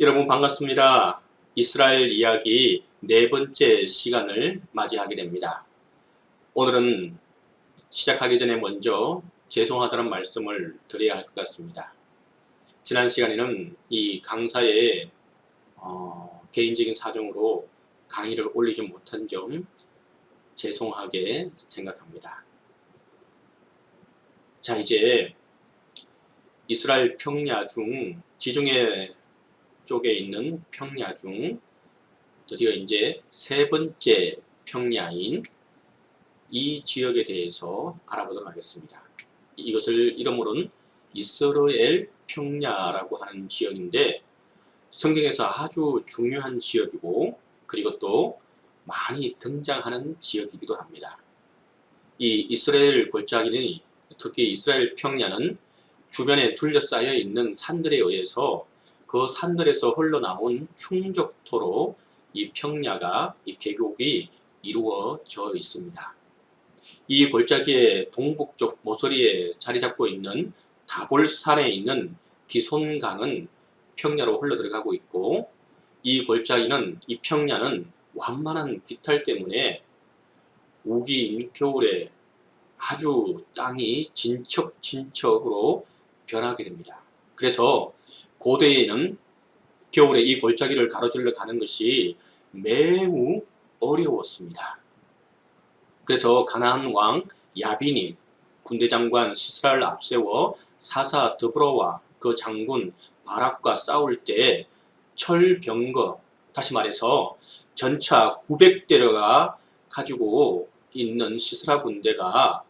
여러분 반갑습니다. 이스라엘 이야기 네 번째 시간을 맞이하게 됩니다. 오늘은 시작하기 전에 먼저 죄송하다는 말씀을 드려야 할 것 같습니다. 지난 시간에는 이 강사의 개인적인 사정으로 강의를 올리지 못한 점 죄송하게 생각합니다. 자, 이제 이스라엘 평야 중 지중해 쪽에 있는 평야 중 드디어 이제 세 번째 평야인 이 지역에 대해서 알아보도록 하겠습니다. 이것을 이름으로는 이스라엘 평야라고 하는 지역인데 성경에서 아주 중요한 지역이고 그리고 또 많이 등장하는 지역이기도 합니다. 이 이스라엘 골짜기는 특히 이스라엘 평야는 주변에 둘러싸여 있는 산들에 의해서 그 산들에서 흘러나온 충족토로 이 평야가, 이 계곡이 이루어져 있습니다. 이 골짜기의 동북쪽 모서리에 자리 잡고 있는 다볼산에 있는 기손강은 평야로 흘러들어가고 있고 이 골짜기는, 이 평야는 완만한 비탈 때문에 우기인 겨울에 아주 땅이 진척진척으로 변하게 됩니다. 그래서 고대에는 겨울에 이 골짜기를 가로질러 가는 것이 매우 어려웠습니다. 그래서 가나안 왕 야빈이 군대 장관 시스라를 앞세워 사사 드브로와 그 장군 바락과 싸울 때 철병거, 다시 말해서 전차 900대가 가지고 있는 시스라 군대가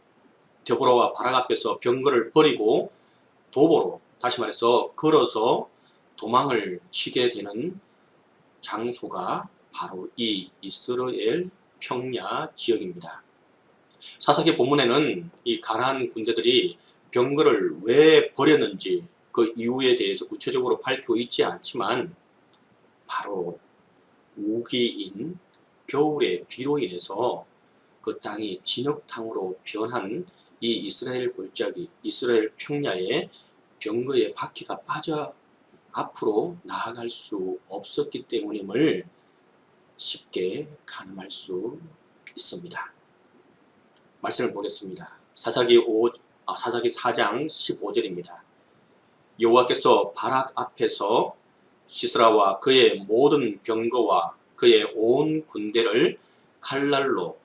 드브로와 바락 앞에서 병거를 버리고 도보로, 다시 말해서 걸어서 도망을 치게 되는 장소가 바로 이 이스라엘 평야 지역입니다. 사사기 본문에는 이 가나안 군대들이 병거를 왜 버렸는지 그 이유에 대해서 구체적으로 밝히고 있지 않지만 바로 우기인 겨울의 비로 인해서 그 땅이 진흙탕으로 변한 이 이스라엘 골짜기, 이스라엘 평야에 병거의 바퀴가 빠져 앞으로 나아갈 수 없었기 때문임을 쉽게 가늠할 수 있습니다. 말씀을 보겠습니다. 사사기 4장 15절입니다. 여호와께서 바락 앞에서 시스라와 그의 모든 병거와 그의 온 군대를 칼날로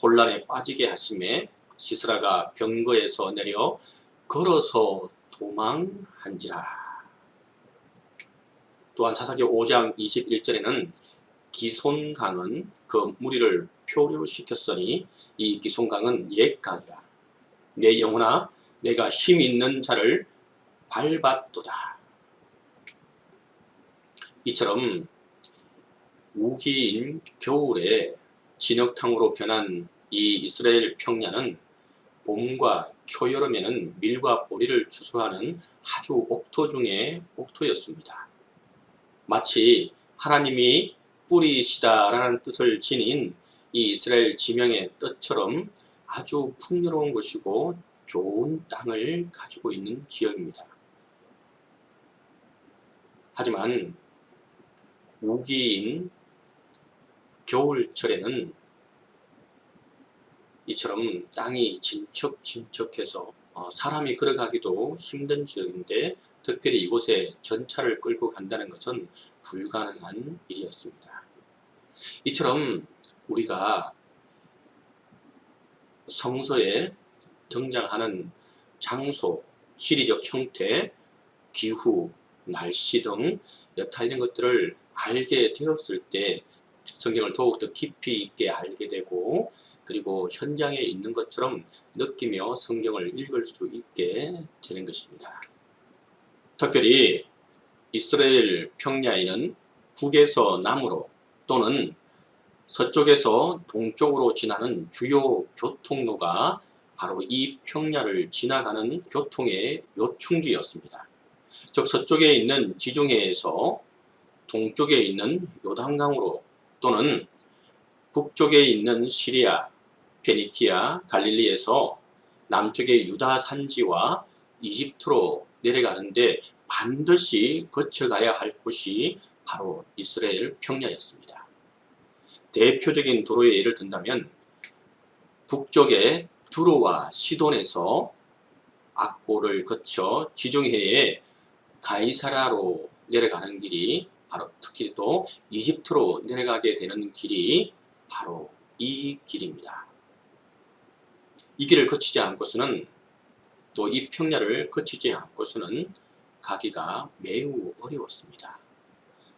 혼란에 빠지게 하심에 시스라가 병거에서 내려 걸어서 도망한지라. 또한 사사기 5장 21절에는 기손강은 그 무리를 표류시켰으니 이 기손강은 옛강이라. 내 영혼아 내가 힘 있는 자를 밟았도다. 이처럼 우기인 겨울에 진흙탕으로 변한 이 이스라엘 평야는 봄과 초여름에는 밀과 보리를 추수하는 아주 옥토 중의 옥토였습니다. 마치 하나님이 뿌리시다라는 뜻을 지닌 이 이스라엘 지명의 뜻처럼 아주 풍요로운 곳이고 좋은 땅을 가지고 있는 지역입니다. 하지만 우기인 겨울철에는 이처럼 땅이 진척진척해서 사람이 걸어가기도 힘든 지역인데 특별히 이곳에 전차를 끌고 간다는 것은 불가능한 일이었습니다. 이처럼 우리가 성서에 등장하는 장소, 지리적 형태, 기후, 날씨 등 여타 이런 것들을 알게 되었을 때 성경을 더욱더 깊이 있게 알게 되고 그리고 현장에 있는 것처럼 느끼며 성경을 읽을 수 있게 되는 것입니다. 특별히 이스라엘 평야에는 북에서 남으로 또는 서쪽에서 동쪽으로 지나는 주요 교통로가 바로 이 평야를 지나가는 교통의 요충지였습니다. 즉 서쪽에 있는 지중해에서 동쪽에 있는 요단강으로 또는 북쪽에 있는 시리아, 페니키아, 갈릴리에서 남쪽의 유다 산지와 이집트로 내려가는데 반드시 거쳐가야 할 곳이 바로 이스라엘 평야였습니다. 대표적인 도로의 예를 든다면 북쪽의 두로와 시돈에서 악고를 거쳐 지중해의 가이사라로 내려가는 길이 바로 특히 또 이집트로 내려가게 되는 길이 바로 이 길입니다. 이 길을 거치지 않고서는 또 이 평야를 거치지 않고서는 가기가 매우 어려웠습니다.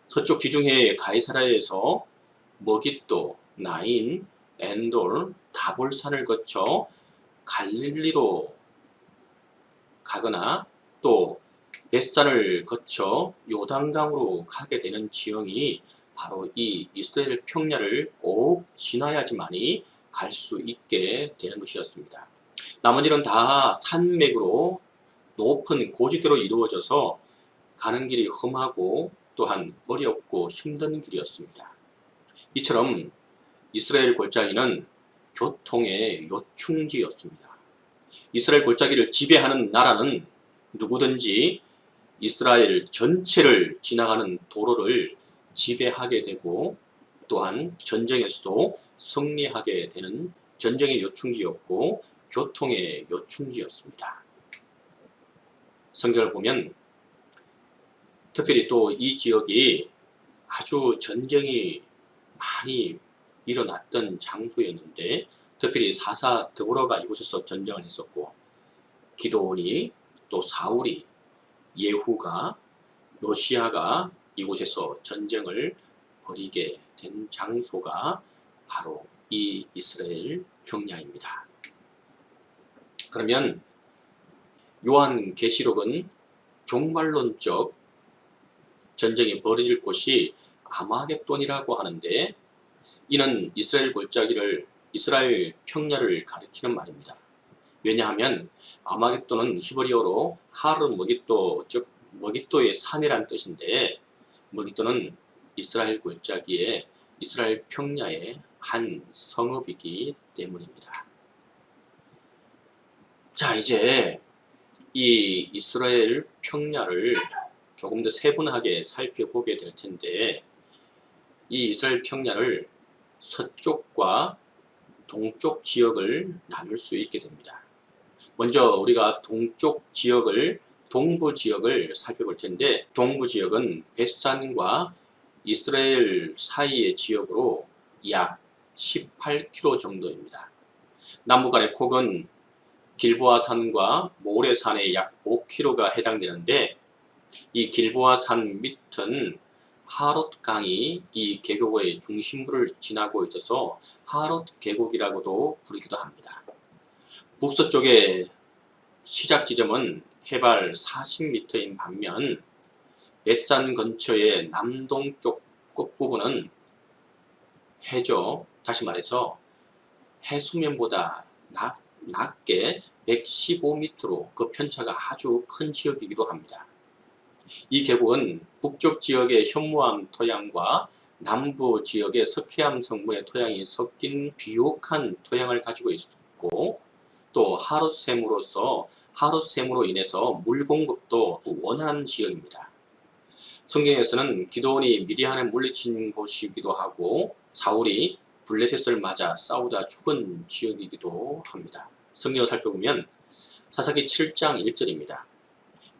서쪽 지중해의 가이사라에서 머깃도, 나인, 엔돌, 다볼산을 거쳐 갈릴리로 가거나 또 벳산을 거쳐 요단강으로 가게 되는 지형이 바로 이 이스라엘 평야를 꼭 지나야지만이 갈 수 있게 되는 것이었습니다. 나머지는 다 산맥으로 높은 고지대로 이루어져서 가는 길이 험하고 또한 어렵고 힘든 길이었습니다. 이처럼 이스라엘 골짜기는 교통의 요충지였습니다. 이스라엘 골짜기를 지배하는 나라는 누구든지 이스라엘 전체를 지나가는 도로를 지배하게 되고 또한 전쟁에서도 승리하게 되는 전쟁의 요충지였고 교통의 요충지였습니다. 성경을 보면 특별히 또 이 지역이 아주 전쟁이 많이 일어났던 장소였는데 특별히 사사 드보라가 이곳에서 전쟁을 했었고 기드온이 또 사울이 예후가 요시야가 이곳에서 전쟁을 벌이게 된 장소가 바로 이 이스라엘 평야입니다. 그러면 요한계시록은 종말론적 전쟁이 벌어질 곳이 아마겟돈이라고 하는데 이는 이스라엘 골짜기를 이스라엘 평야를 가리키는 말입니다. 왜냐하면 아마겟돈은 히브리어로 하르 머깃도 즉 머깃도의 산이란 뜻인데 머깃도는 이스라엘 골짜기에 이스라엘 평야의 한 성읍이기 때문입니다. 자, 이제 이 이스라엘 평야를 조금 더 세분하게 살펴보게 될 텐데 이 이스라엘 평야를 서쪽과 동쪽 지역을 나눌 수 있게 됩니다. 먼저 우리가 동쪽 지역을 동부 지역을 살펴볼 텐데 동부 지역은 벳산과 이스라엘 사이의 지역으로 약 18km 정도입니다. 남부 간의 폭은 길보아산과 모레산의 약 5km가 해당되는데 이 길보아산 밑은 하롯강이 이 계곡의 중심부를 지나고 있어서 하롯 계곡이라고도 부르기도 합니다. 북서쪽의 시작 지점은 해발 40m인 반면 벳산 근처의 남동쪽 끝부분은 해저, 다시 말해서 해수면보다 낮게 115m로 그 편차가 아주 큰 지역이기도 합니다. 이 계곡은 북쪽 지역의 현무암 토양과 남부 지역의 석회암 성분의 토양이 섞인 비옥한 토양을 가지고 있고 또 하룻샘으로 인해서 물 공급도 원활한 지역입니다. 성경에서는 기드온이 미디안에 물리친 곳이기도 하고 사울이 블레셋을 맞아 싸우다 죽은 지역이기도 합니다. 성경을 살펴보면 사사기 7장 1절입니다.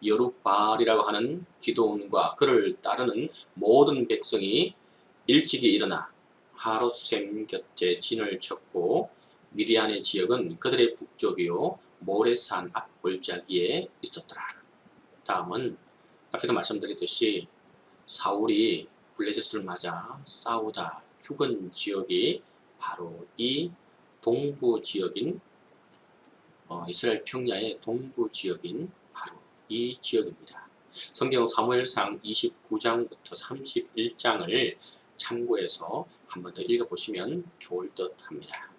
여룻바알이라고 하는 기드온과 그를 따르는 모든 백성이 일찍이 일어나 하롯샘 곁에 진을 쳤고 미디안의 지역은 그들의 북쪽이요 모레산 앞 골짜기에 있었더라. 다음은 앞에도 말씀드렸듯이 사울이 블레셋을 맞아 싸우다 죽은 지역이 바로 이 동부 지역인 이스라엘 평야의 동부 지역인 바로 이 지역입니다. 성경 사무엘상 29장부터 31장을 참고해서 한 번 더 읽어보시면 좋을 듯 합니다.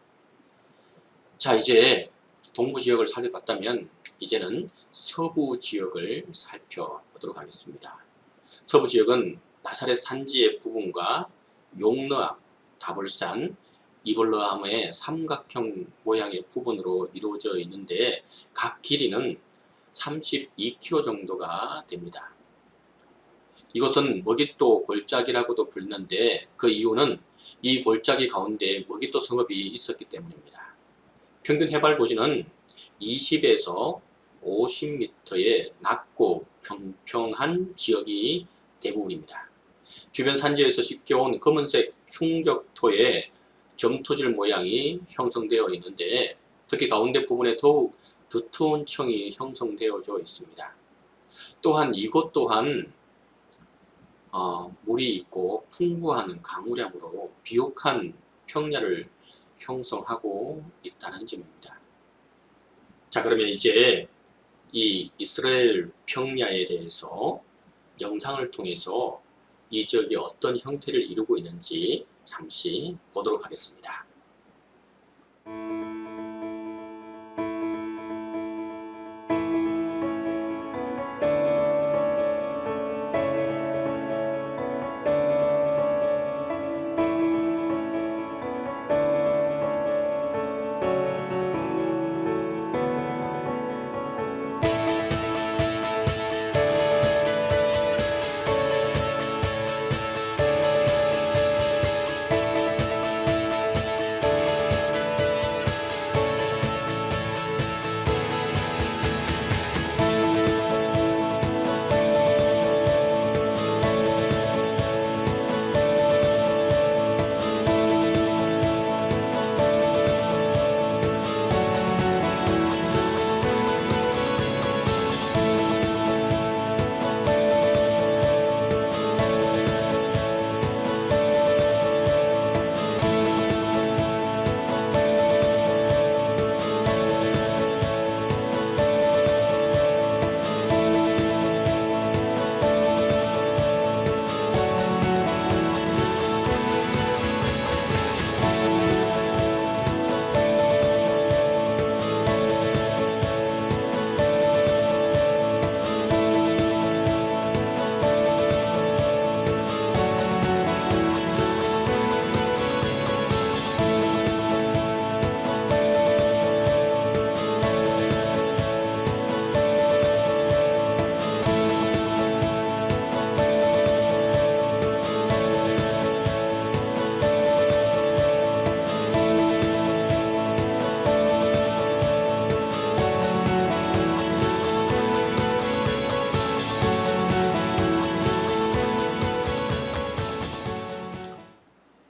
자, 이제 동부 지역을 살펴봤다면 이제는 서부 지역을 살펴보도록 하겠습니다. 서부 지역은 나사렛 산지의 부분과 용르암, 다볼산, 이볼르암의 삼각형 모양의 부분으로 이루어져 있는데 각 길이는 32km 정도가 됩니다. 이것은 머깃도 골짜기라고도 불리는데 그 이유는 이 골짜기 가운데 머깃도 성읍이 있었기 때문입니다. 평균 해발 고지는 20에서 50m의 낮고 평평한 지역이 대부분입니다. 주변 산지에서 씻겨온 검은색 충적토에 점토질 모양이 형성되어 있는데 특히 가운데 부분에 더욱 두터운 청이 형성되어져 있습니다. 또한 이곳 또한 물이 있고 풍부한 강우량으로 비옥한 평야를 형성하고 있다는 점입니다. 자, 그러면 이제 이 이스라엘 평야에 대해서 영상을 통해서 이 지역이 어떤 형태를 이루고 있는지 잠시 보도록 하겠습니다.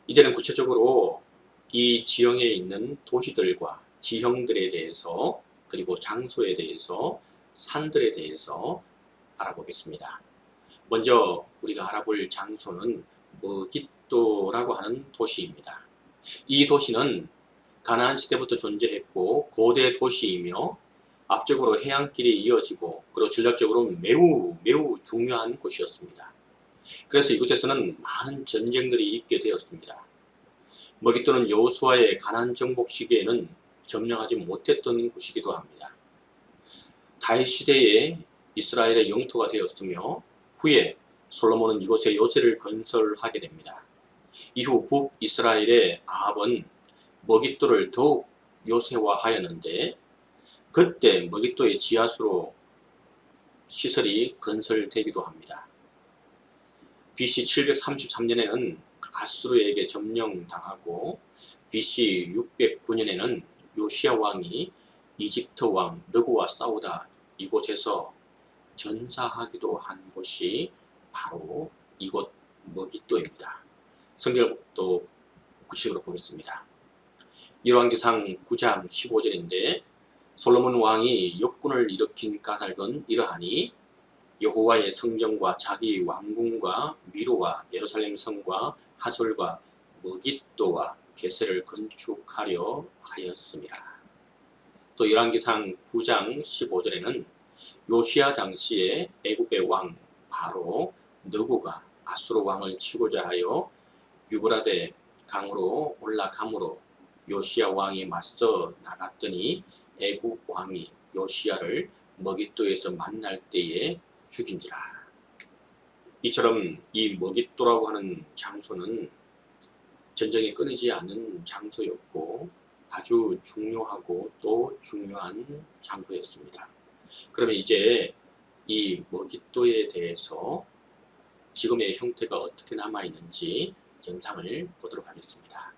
이제는 구체적으로 이 지형에 있는 도시들과 지형들에 대해서 그리고 장소에 대해서 산들에 대해서 알아보겠습니다. 먼저 우리가 알아볼 장소는 머깃도라고 하는 도시입니다. 이 도시는 가나안 시대부터 존재했고 고대 도시이며 앞쪽으로 해안길이 이어지고 그리고 전략적으로 매우 중요한 곳이었습니다. 그래서 이곳에서는 많은 전쟁들이 있게 되었습니다. 머깃도는 여호수아의 가나안 정복 시기에는 점령하지 못했던 곳이기도 합니다. 다윗 시대에 이스라엘의 영토가 되었으며 후에 솔로몬은 이곳에 요새를 건설하게 됩니다. 이후 북이스라엘의 아합은 머깃도를 더욱 요새화하였는데 그때 머깃도의 지하수로 시설이 건설되기도 합니다. BC 733년에는 아수르에게 점령당하고 BC 609년에는 요시야 왕이 이집트 왕 느고와 싸우다 이곳에서 전사하기도 한 곳이 바로 이곳 머깃도입니다. 성경도 구체적으로 보겠습니다. 열왕기상 9장 15절인데 솔로몬 왕이 역군을 일으킨 까닭은 이러하니 여호와의 성전과 자기 왕궁과 미로와 예루살렘 성과 하솔과 머깃도와 게셀을 건축하려 하였습니다. 또 열왕기상 9장 15절에는 요시야 당시에 애굽의 왕 바로 느고가 아수르 왕을 치고자 하여 유브라데 강으로 올라가므로 요시야 왕이 맞서 나갔더니 애굽 왕이 요시야를 머깃도에서 만날 때에 죽인지라. 이처럼 이 머깃도라고 하는 장소는 전쟁이 끊이지 않는 장소였고 아주 중요하고 또 중요한 장소였습니다. 그러면 이제 이 머깃도에 대해서 지금의 형태가 어떻게 남아 있는지 영상을 보도록 하겠습니다.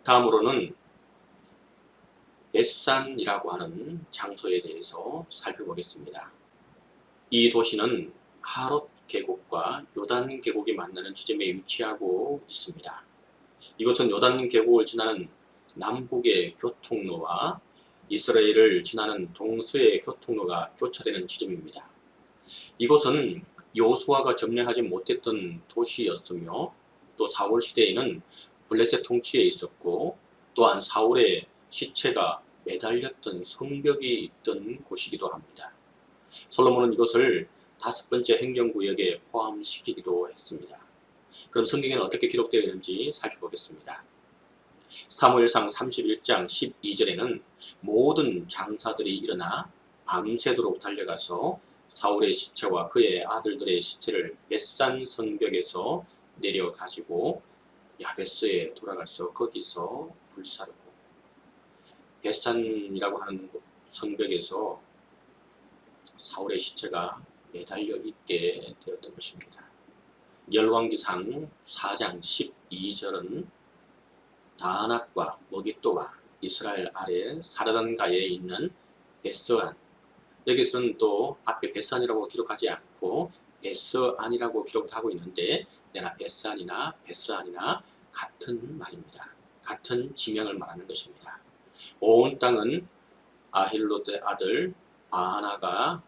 다음으로는 벳산이라고 하는 장소에 대해서 살펴보겠습니다. 이 도시는 하롯 계곡과 요단 계곡이 만나는 지점에 위치하고 있습니다. 이곳은 요단 계곡을 지나는 남북의 교통로와 이스라엘을 지나는 동서의 교통로가 교차되는 지점입니다. 이곳은 여호수아가 점령하지 못했던 도시였으며 또 사울 시대에는 블레셋 통치에 있었고 또한 사울의 시체가 매달렸던 성벽이 있던 곳이기도 합니다. 솔로몬은 이것을 5번째 행정구역에 포함시키기도 했습니다. 그럼 성경에는 어떻게 기록되어 있는지 살펴보겠습니다. 사무엘상 31장 12절에는 모든 장사들이 일어나 밤새도록 달려가서 사울의 시체와 그의 아들들의 시체를 벳산 성벽에서 내려가지고 야베스에 돌아가서 거기서 불사르고, 벳산이라고 하는 성벽에서 사울의 시체가 매달려 있게 되었던 것입니다. 열왕기상 4장 12절은 다낙과 머깃도와 이스라엘 아래 사르단가에 있는 벳스안, 여기서는 또 앞에 벳산이라고 기록하지 않고 벳스안이라고 기록하고 있는데, 내나 벳산이나 벳스안이나 같은 말입니다. 같은 지명을 말하는 것입니다. 온 땅은 아힐롯의 아들 바하나가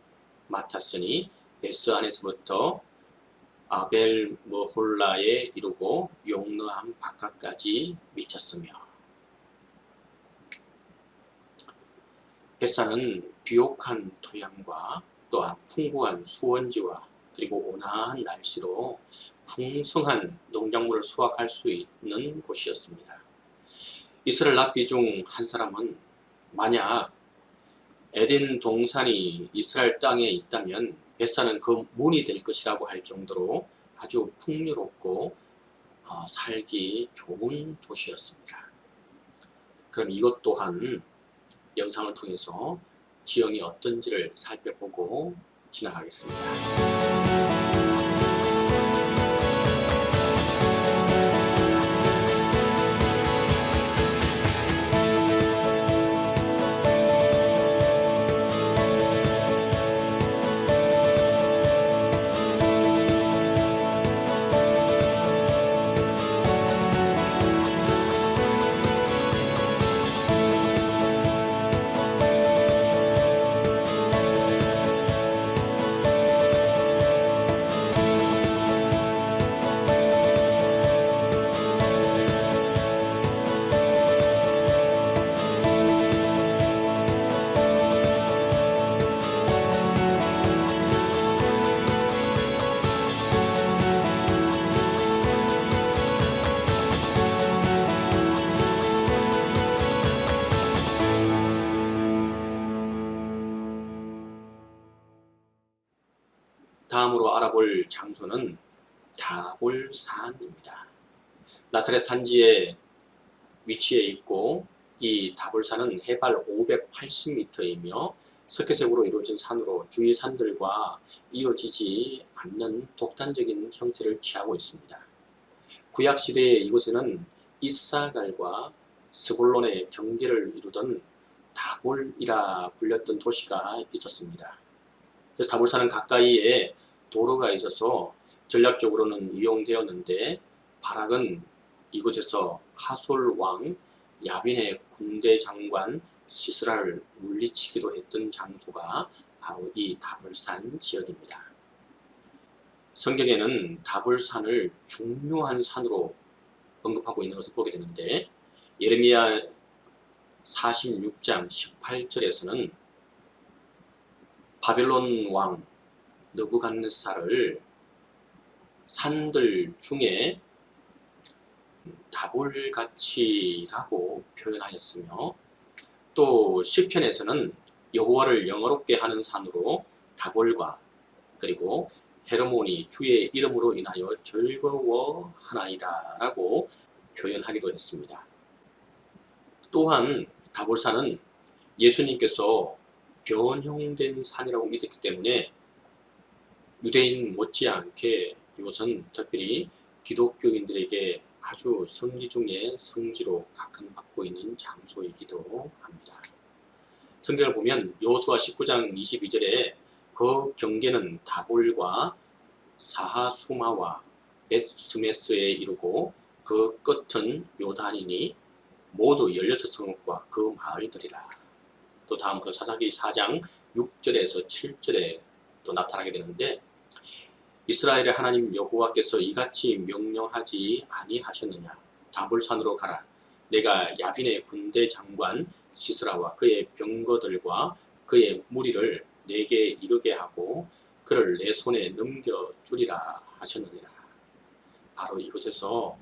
맡았으니 벳스안에서부터 아벨므홀라에 이르고 용르함 바깥까지 미쳤으며, 벳산은 비옥한 토양과 또한 풍부한 수원지와 그리고 온화한 날씨로 풍성한 농작물을 수확할 수 있는 곳이었습니다. 이스라엘 랍비 중 한 사람은 만약 에덴 동산이 이스라엘 땅에 있다면 벳산은 그 문이 될 것이라고 할 정도로 아주 풍요롭고 살기 좋은 도시였습니다. 그럼 이것 또한 영상을 통해서 지형이 어떤지를 살펴보고 지나가겠습니다. 다음으로 알아볼 장소는 다볼산입니다. 나사렛 산지에 위치해 있고 이 다볼산은 해발 580m이며 석회색으로 이루어진 산으로 주위 산들과 이어지지 않는 독단적인 형태를 취하고 있습니다. 구약시대에 이곳에는 이스라엘과 스불론의 경계를 이루던 다볼이라 불렸던 도시가 있었습니다. 그래서 다볼산은 가까이에 도로가 있어서 전략적으로는 이용되었는데 바락은 이곳에서 하솔 왕 야빈의 군대 장관 시스라를 물리치기도 했던 장소가 바로 이 다볼산 지역입니다. 성경에는 다볼산을 중요한 산으로 언급하고 있는 것을 보게 되는데 예레미야 46장 18절에서는 바벨론 왕 느부갓네살을 산들 중에 다볼같이라고 표현하였으며 또 시편에서는 여호와를 영어롭게 하는 산으로 다볼과 그리고 헤르몬이 주의 이름으로 인하여 즐거워하나이다 라고 표현하기도 했습니다. 또한 다볼산은 예수님께서 변형된 산이라고 믿었기 때문에 유대인 못지않게 이곳은 특별히 기독교인들에게 아주 성지 중에 성지로 각광받고 있는 장소이기도 합니다. 성경을 보면 여호수아 19장 22절에 그 경계는 다볼과 사하수마와 벳스메스에 이르고 그 끝은 요단이니 모두 16성읍과 그 마을들이라. 또 다음으로 사사기 4장 6절에서 7절에 또 나타나게 되는데 이스라엘의 하나님 여호와께서 이같이 명령하지 아니하셨느냐. 다볼산으로 가라. 내가 야빈의 군대 장관 시스라와 그의 병거들과 그의 무리를 내게 이르게 하고 그를 내 손에 넘겨주리라 하셨느니라. 바로 이곳에서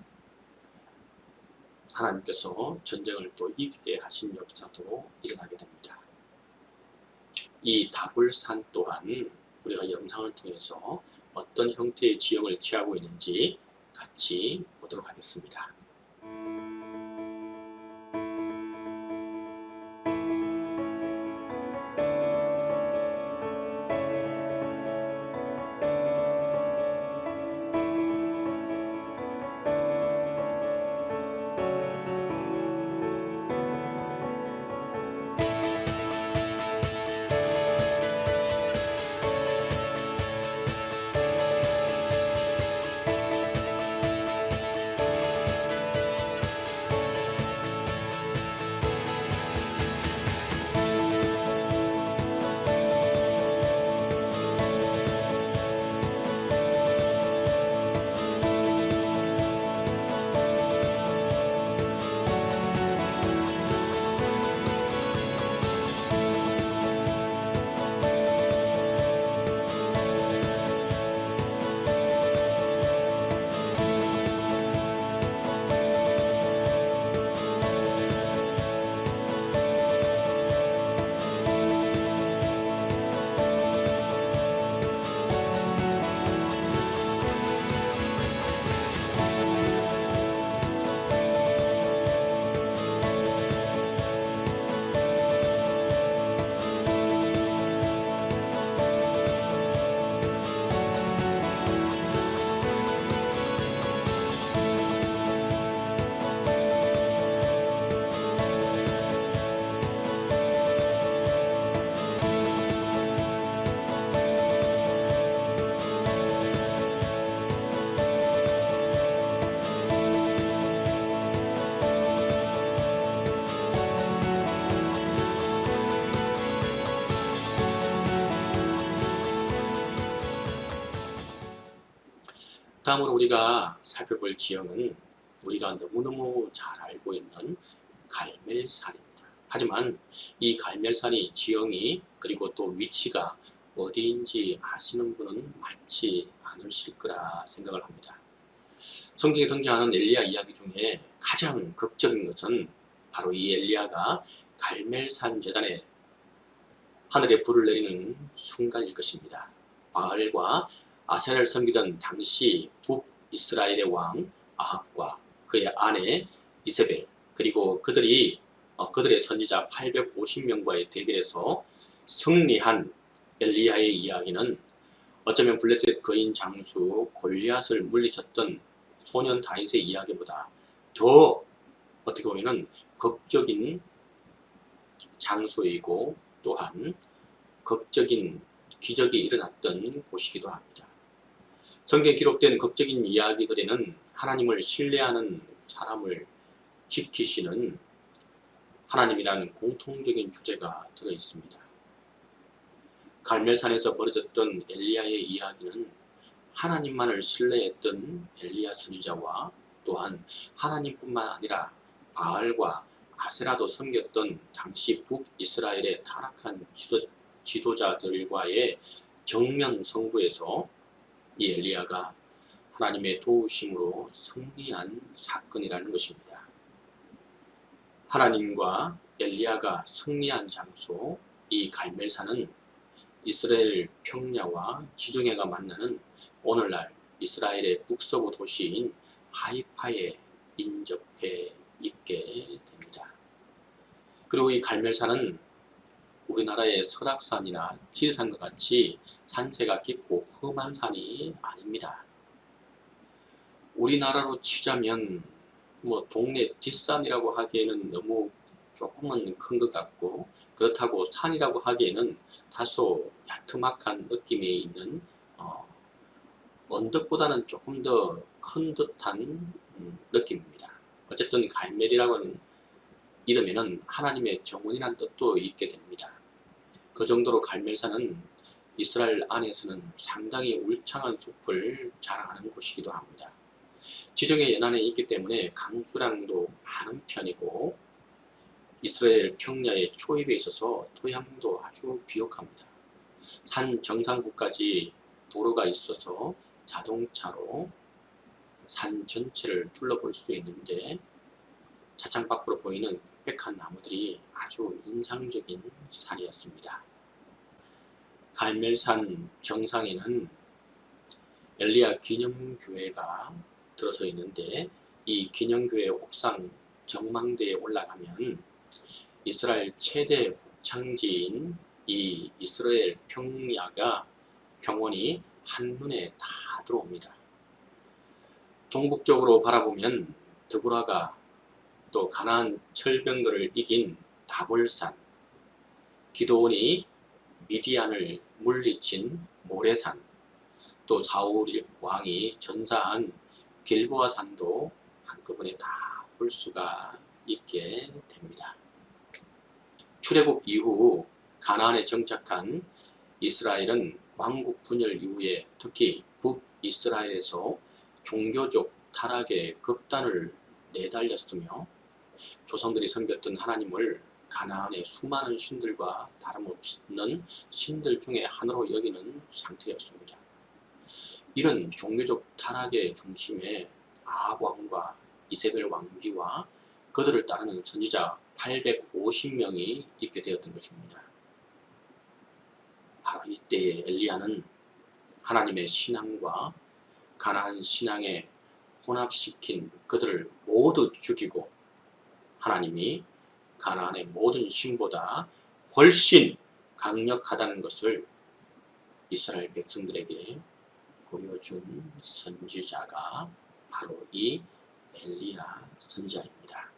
하나님께서 전쟁을 또 이기게 하신 역사도 일어나게 됩니다. 이 다볼산 또한 우리가 영상을 통해서 어떤 형태의 지형을 취하고 있는지 같이 보도록 하겠습니다. 다음으로 우리가 살펴볼 지형은 우리가 너무너무 잘 알고 있는 갈멜산입니다. 하지만 이 갈멜산이 지형이 그리고 또 위치가 어디인지 아시는 분은 많지 않으실 거라 생각을 합니다. 성경에 등장하는 엘리야 이야기 중에 가장 극적인 것은 바로 이 엘리야가 갈멜산 제단에 하늘에 불을 내리는 순간일 것입니다. 바알과 아세라를 섬기던 당시 북이스라엘의 왕 아합과 그의 아내 이세벨, 그리고 그들의 선지자 850명과의 대결에서 승리한 엘리야의 이야기는 어쩌면 블레셋 거인 장수 골리앗을 물리쳤던 소년 다윗의 이야기보다 더 어떻게 보면 극적인 장소이고 또한 극적인 기적이 일어났던 곳이기도 합니다. 성경에 기록된 극적인 이야기들에는 하나님을 신뢰하는 사람을 지키시는 하나님이라는 공통적인 주제가 들어있습니다. 갈멜산에서 벌어졌던 엘리야의 이야기는 하나님만을 신뢰했던 엘리야 선지자와 또한 하나님뿐만 아니라 바알과 아세라도 섬겼던 당시 북이스라엘의 타락한 지도자들과의 정면 승부에서 이 엘리야가 하나님의 도우심으로 승리한 사건이라는 것입니다. 하나님과 엘리야가 승리한 장소, 이 갈멜산은 이스라엘 평야와 지중해가 만나는 오늘날 이스라엘의 북서부 도시인 하이파에 인접해 있게 됩니다. 그리고 이 갈멜산은 우리나라의 설악산이나 지리산과 같이 산세가 깊고 험한 산이 아닙니다. 우리나라로 치자면 동네 뒷산이라고 하기에는 너무 조금은 큰 것 같고, 그렇다고 산이라고 하기에는 다소 야트막한 느낌이 있는 언덕보다는 조금 더 큰 듯한 느낌입니다. 어쨌든 갈멜이라고 하는 이름에는 하나님의 정원이라는 뜻도 있게 됩니다. 그 정도로 갈멜산은 이스라엘 안에서는 상당히 울창한 숲을 자랑하는 곳이기도 합니다. 지중해 연안에 있기 때문에 강수량도 많은 편이고 이스라엘 평야의 초입에 있어서 토양도 아주 비옥합니다. 산 정상부까지 도로가 있어서 자동차로 산 전체를 둘러볼 수 있는데 차창 밖으로 보이는 빽빽한 나무들이 아주 인상적인 산이었습니다. 갈멜산 정상에는 엘리야 기념교회가 들어서 있는데 이 기념교회 옥상 정망대에 올라가면 이스라엘 최대 곡창지인 이 이스라엘 평원이 한눈에 다 들어옵니다. 동북쪽으로 바라보면 드보라가, 또 가나안 철병거를 이긴 다볼산, 기드온이 미디안을 물리친 모레산, 또 사울 왕이 전사한 길보아 산도 한꺼번에 다 볼 수가 있게 됩니다. 출애굽 이후 가나안에 정착한 이스라엘은 왕국 분열 이후에 특히 북이스라엘에서 종교적 타락의 극단을 내달렸으며 조상들이 섬겼던 하나님을 가나안의 수많은 신들과 다름없는 신들 중에 하나로 여기는 상태였습니다. 이런 종교적 타락의 중심에 아합 왕과 이세벨 왕비와 그들을 따르는 선지자 850명이 있게 되었던 것입니다. 바로 이때에 엘리야는 하나님의 신앙과 가나안 신앙에 혼합시킨 그들을 모두 죽이고 하나님이 가나안의 모든 신보다 훨씬 강력하다는 것을 이스라엘 백성들에게 보여준 선지자가 바로 이 엘리야 선지자입니다.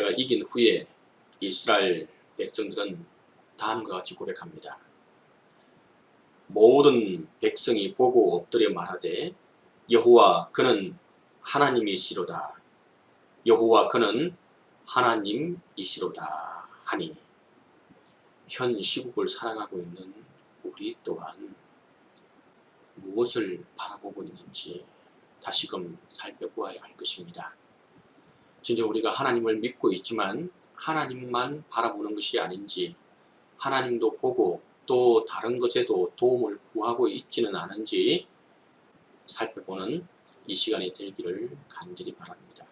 아말렉에게 이긴 후에 이스라엘 백성들은 다음과 같이 고백합니다. 모든 백성이 보고 엎드려 말하되 여호와 그는 하나님이시로다. 여호와 그는 하나님이시로다 하니, 현 시국을 살아가고 있는 우리 또한 무엇을 바라보고 있는지 다시금 살펴보아야 할 것입니다. 진짜 우리가 하나님을 믿고 있지만 하나님만 바라보는 것이 아닌지, 하나님도 보고 또 다른 것에도 도움을 구하고 있지는 않은지 살펴보는 이 시간이 되기를 간절히 바랍니다.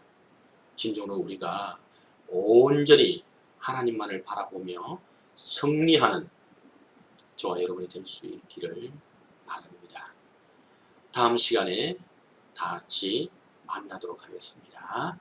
진정으로 우리가 온전히 하나님만을 바라보며 승리하는 저와 여러분이 될 수 있기를 바랍니다. 다음 시간에 다 같이 만나도록 하겠습니다.